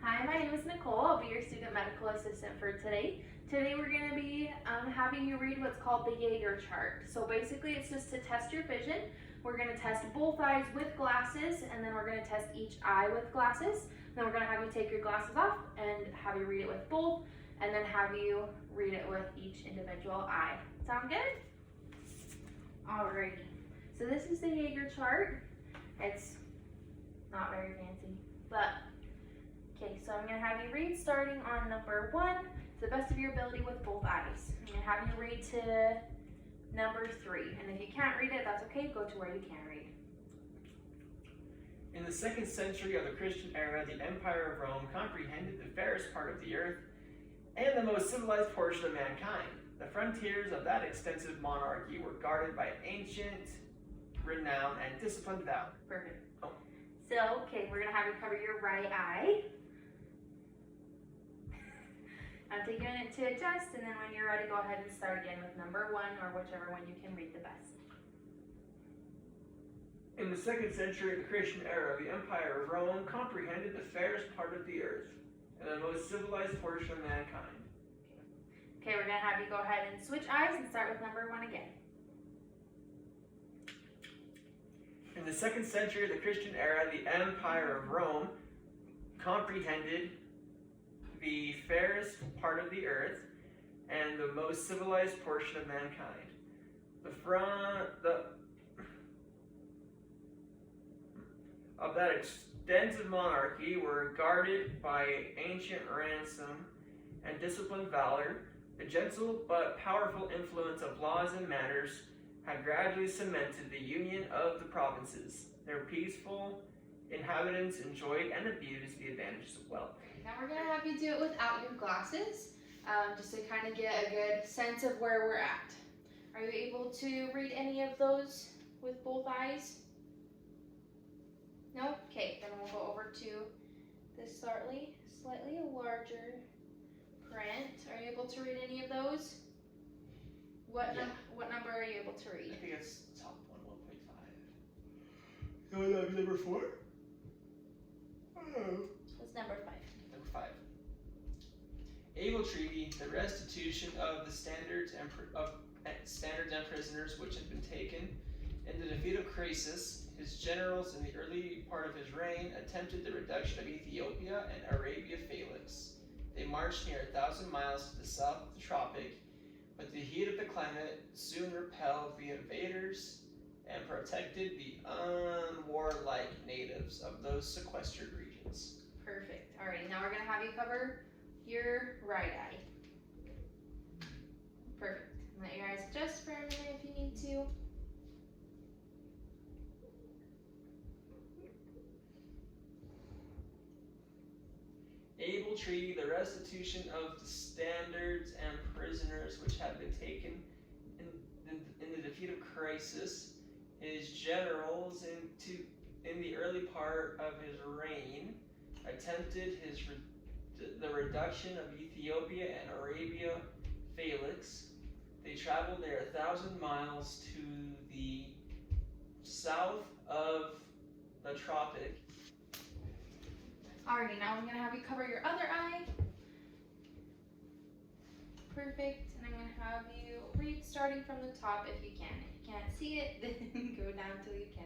Hi, my name is Nicole. I'll be your student medical assistant for today. Today we're going to be having you read what's called the Jaeger chart. So basically it's just to test your vision. We're going to test both eyes with glasses, and then we're going to test each eye with glasses. Then we're going to have you take your glasses off and have you read it with both, and then have you read it with each individual eye. Sound good? Alrighty. So this is the Jaeger chart. It's not very fancy, but okay, so I'm going to have you read starting on number 1 to the best of your ability with both eyes. I'm going to have you read to number 3, and if you can't read it, that's okay, go to where you can read. In the 2nd century of the Christian era, the Empire of Rome comprehended the fairest part of the earth and the most civilized portion of mankind. The frontiers of that extensive monarchy were guarded by ancient, renowned, and disciplined valor. Perfect. So, okay, we're going to have you cover your right eye. I'm taking a minute to adjust, and then when you're ready, go ahead and start again with number 1 or whichever one you can read the best. In the 2nd century of the Christian era, the Empire of Rome comprehended the fairest part of the earth and the most civilized portion of mankind. Okay, we're going to have you go ahead and switch eyes and start with number 1 again. In the 2nd century of the Christian era, the Empire of Rome comprehended the fairest part of the earth and the most civilized portion of mankind. Of that extensive monarchy were guarded by ancient ransom and disciplined valor. The gentle but powerful influence of laws and manners had gradually cemented the union of the provinces. Their peaceful inhabitants enjoyed and abused the advantages of wealth. Now we're going to have you do it without your glasses, just to kind of get a good sense of where we're at. Are you able to read any of those with both eyes? No? Okay, then we'll go over to this slightly larger print. Are you able to read any of those? What number are you able to read? I think it's top one, 1.5. No, that was number 4? Oh. What's number 5? Number 5. Able treaty the restitution of the standards and prisoners which had been taken. In the defeat of Croesus, his generals in the early part of his reign attempted the reduction of Ethiopia and Arabia Felix. They marched near 1,000 miles to the south of the tropic, but the heat of the climate soon repelled the invaders and protected the unwarlike natives of those sequestered regions. Perfect. Alright, now we're going to have you cover your right eye. Perfect. Let your eyes adjust for a minute if you need to. Able treaty the restitution of the standards and prisoners which had been taken in the defeat of Croesus. His generals in the early part of his reign attempted the reduction of Ethiopia and Arabia Felix. They traveled there 1,000 miles to the south of the tropic. Alrighty, now I'm going to have you cover your other eye. Perfect. And I'm going to have you read starting from the top if you can. If you can't see it, then go down till you can.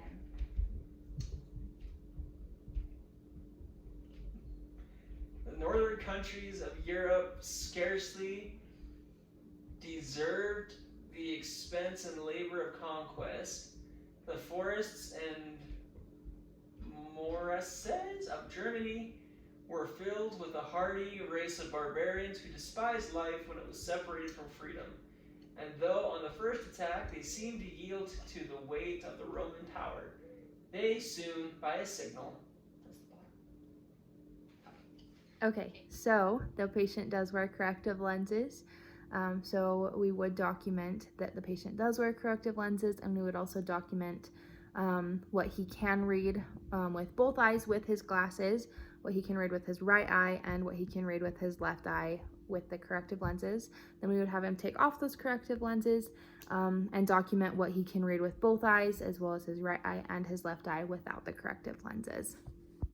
The northern countries of Europe scarcely deserved the expense and labor of conquest. The forests and morasses of Germany were filled with a hardy race of barbarians who despised life when it was separated from freedom. And though on the first attack they seemed to yield to the weight of the Roman tower, they soon, by a signal, Okay, so the patient does wear corrective lenses. So we would document that the patient does wear corrective lenses, and we would also document what he can read with both eyes with his glasses, what he can read with his right eye, and what he can read with his left eye with the corrective lenses. Then we would have him take off those corrective lenses and document what he can read with both eyes, as well as his right eye and his left eye without the corrective lenses.